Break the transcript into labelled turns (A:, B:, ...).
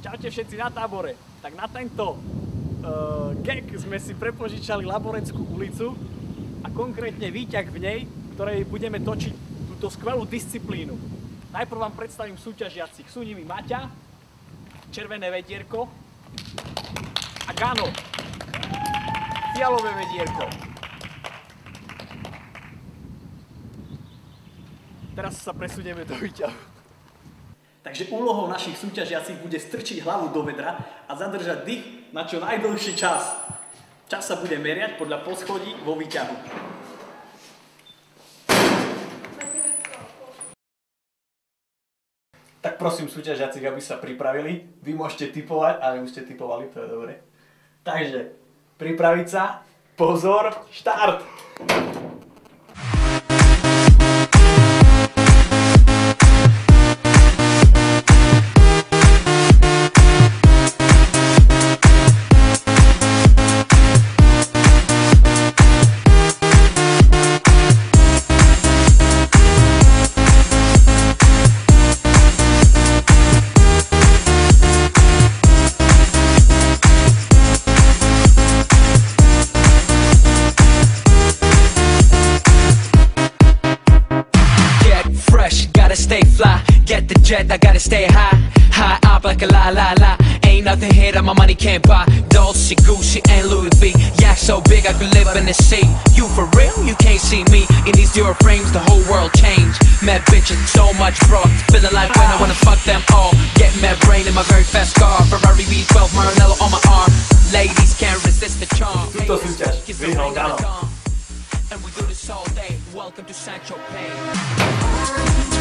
A: Čaute všetci na tábore. Tak na tento gag sme si prepožičali Laboreckú ulicu a konkrétne výťah v nej, ktorej budeme točiť túto skvelú disciplínu. Najprv vám predstavím súťažiacich. Sú nimi Maťa, červené vedierko a Gano, fialové vedierko. Teraz sa presunieme do výťahu. Takže úlohou našich súťažiacich bude strčiť hlavu do vedra a zadržať dých na čo najdlhší čas. Čas sa bude meriať podľa poschodí vo výťahu. Tak prosím súťažiacich, aby sa pripravili. Vy môžete tipovať, ale už ste tipovali, to je dobre. Takže, pripraviť sa, pozor, štart!
B: Stay fly, get the jet, I gotta stay high, high up like a la la la. Ain't nothing here that my money can't buy. Dolce, Gucci, and Louis V. Yeah, so big I could live in the sea. You for real? You can't see me in these Dior frames. The whole world changed. Mad bitches, so much bro. Feeling like when I wanna fuck them all. Get mad brain in my very fast car. Ferrari V12, Maranello on my arm. Ladies can't resist the charm.
A: Túto súťaž vyhral Gano.
B: And we do this all day. Welcome to Sancho Pay.